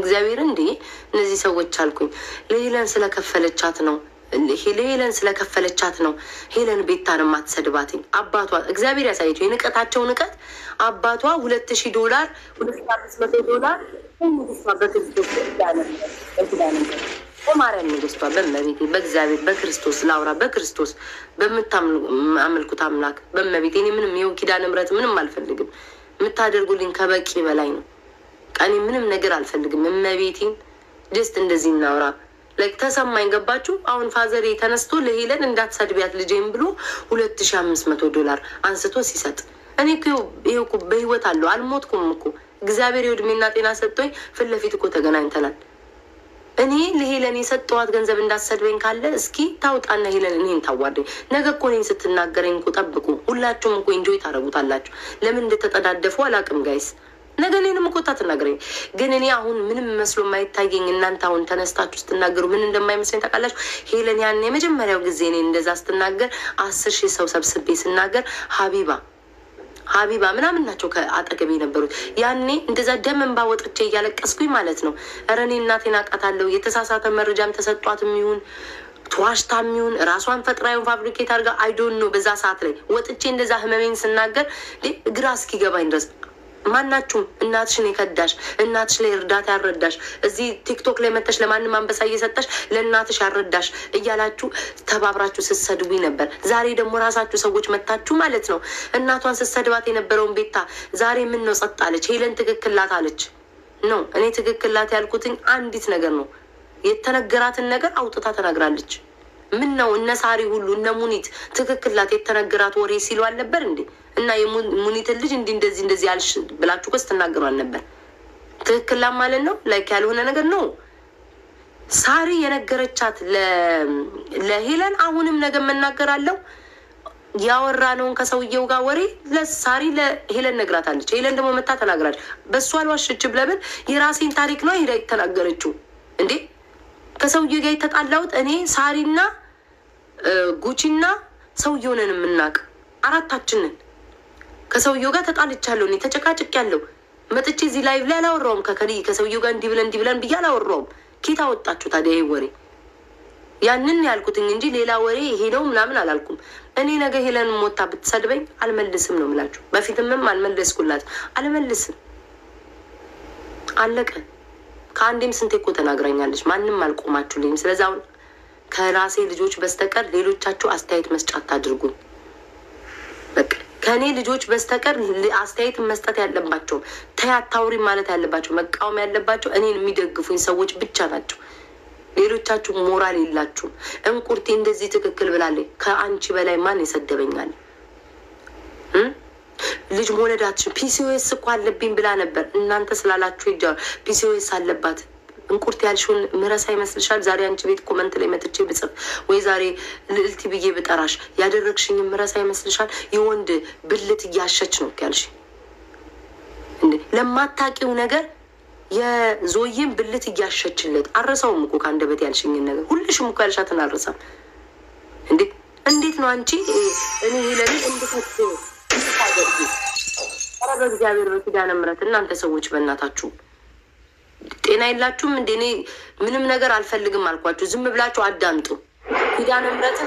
እግዚአብሔር እንዴ እነዚህ ሰዎች አልኩኝ ለሄለን ስለከፈለቻት ነው ሄለን ስለከፈለቻት ነው ሄለን ቤታን ማትሰድባትኝ አባቷ እግዚአብሔር ያሳየችው የንቀታቸው ንቀት አባቷ $2000 $2500 ንግስቷ በክርስቶስ በማርያም ንግስቷ በመቤቴ በእግዚአብሔር በክርስቶስ ላውራ በክርስቶስ በምታመልኩት አምላክ በመቤቴ እኔ ምንም ይኸው ኪዳነ ምሕረት ምንም አልፈልግም የምታደርጉልኝ ከበቂ በላይ ነው ቀኔ ምንም ነገር አልፈልግም እመቤቴን ጀስት እንደዚህ እናውራ ላይክ ተሰማኝ ገባችሁ አሁን ፋዘሬ ተነስቶ ለሄለን እንዳትሰድቢያት ልጄን ብሎ $2500 አንስቶ ሲሰጥ እኔ እኮ በህይወት አለው አልሞትኩም እኮ እግዚአብሔር ዕድሜና ጤና ሰጥቶኝ ፊት ለፊት እኮ ተገናኝተናል እኔ ለሄለን የሰጠዋት ገንዘብ እንዳትሰድበኝ ካለ እስኪ ታውጣና ሄለን እኔን ታዋርደኝ ነገ እኮ እኔን ስትናገረኝ እኮ ጠብቁ ሁላችሁም እኮ ኢንጆይ ታደርጉታላችሁ ለምን እንደተጠዳደፉ አላውቅም ጋይስ ነገ እኔንም እኮ ታትናገረኝ ግን እኔ አሁን ምንም መስሎ የማይታየኝ እናንተ አሁን ተነስታችሁ ስትናገሩ ምን እንደማይመስለኝ ታውቃላችሁ ሄለን ያን የመጀመሪያው ጊዜ እኔ እንደዛ ስትናገር 10,000 ሰው ሰብስቤ ስናገር ሀቢባ ምናምን ናቸው ከአጠገቤ የነበሩት ያኔ እንደዛ ደም እንባ ወጥቼ እያለቀስኩኝ ማለት ነው ኧረ እኔ እናቴን አውቃታለሁ የተሳሳተ መረጃም ተሰጧትም ይሁን ተዋሽታም ይሁን ራሷን ፈጥራዩን ፋብሪኬት አድርጋ አይዶን ነው በዛ ሰዓት ላይ ወጥቼ እንደዛ ህመሜን ስናገር ግራ እስኪገባኝ ድረስ ማናችሁም እናትሽን የከዳሽ እናትሽ ላይ እርዳታ ያረዳሽ እዚህ ቲክቶክ ላይ መተሽ ለማንም አንበሳ እየሰጠሽ ለእናትሽ ያረዳሽ እያላችሁ ተባብራችሁ ስትሰድቡኝ ነበር ዛሬ ደግሞ ራሳችሁ ሰዎች መታችሁ ማለት ነው እናቷን ስትሰድባት የነበረውን ቤታ ዛሬ ምን ነው ጸጥ አለች ሄለን ትክክላት አለች ነው እኔ ትክክላት ያልኩትኝ አንዲት ነገር ነው የተነገራትን ነገር አውጥታ ተናግራለች ምን ነው እነ ሳሪ ሁሉ እነ ሙኒት ትክክላት የተነገራት ወሬ ሲሉ አልነበር እንዴ እና የሙኒት ልጅ እንደዚህ ያልሽ ብላችሁ እኮ ስትናገሩ አልነበር ትክክላ ማለት ነው ላይክ ያልሆነ ነገር ነው ሳሪ የነገረቻት ለሄለን አሁንም ነገ መናገራለሁ ያወራነውን ከሰውየው ጋር ወሬ ለሳሪ ለሄለን ነግራታለች ሄለን ደግሞ መታ ተናግራለች በሷ አልዋሸችም ለምን የራሴን ታሪክ ነው ሄዳ የተናገረችው እንዴ ከሰውየው ጋር የተጣላሁት እኔ ሳሪና ጉቺና ሰውየው ነን የምናውቅ አራታችንን ከሰውየው ጋር ተጣልቻለሁ እኔ ተጨቃጭቄያለሁ መጥቼ እዚህ ላይቭ ላይ አላወራውም ከሰውየው ጋር እንዲህ ብለን ብዬ አላወራውም ኬታ ወጣችሁ ታዲያ ይሄ ወሬ ያንን ያልኩትኝ እንጂ ሌላ ወሬ ይሄ ነው ምናምን አላልኩም እኔ ነገ ሄለን ሞታ ብትሰድበኝ አልመልስም ነው የምላችሁ በፊትምም አልመለስኩላት አልመልስም አለቀ ከአንዴም ስንቴ እኮ ተናግራኛለች ማንም አልቆማችሁልኝም ስለዚህ አሁን ከራሴ ልጆች በስተቀር ሌሎቻችሁ አስተያየት መስጫት አድርጉኝ በቃ ከኔ ልጆች በስተቀር አስተያየት መስጠት ያለባቸው ተያታውሪ ማለት ያለባቸው መቃወም ያለባቸው እኔን የሚደግፉኝ ሰዎች ብቻ ናቸው ሌሎቻችሁ ሞራል የላችሁም እንቁርቴ እንደዚህ ትክክል ብላለች ከአንቺ በላይ ማን ይሰደበኛል ልጅ መውለዳችን ፒሲኦኤስ እኮ አለብኝ ብላ ነበር እናንተ ስላላችሁ ይጃው ፒሲኦኤስ አለባት እንቁርት ያልሽውን ምረሳ ይመስልሻል ዛሬ አንቺ ቤት ኮመንት ላይ መጥቼ ብጽፍ ወይ ዛሬ ልልቲ ብዬ ብጠራሽ ያደረግሽኝ ምረሳ ይመስልሻል የወንድ ብልት እያሸች ነው ያልሽ እንዴ ለማታቂው ነገር የዞዬን ብልት እያሸችለት አረሳውም እኮ ካንደበት ያልሽኝ ነገር ሁልሽም እኮ ያልሻትን አረሳም እንዴ እንዴት ነው አንቺ እኔ ይለኝ እንድትፈት ታደርጊ አረ በእግዚአብሔር ኪዳነ ምሕረት እናንተ ሰዎች በእናታችሁ ጤና የላችሁም እንዴ እኔ ምንም ነገር አልፈልግም አልኳችሁ ዝም ብላችሁ አዳምጡ ኪዳነ ምሕረት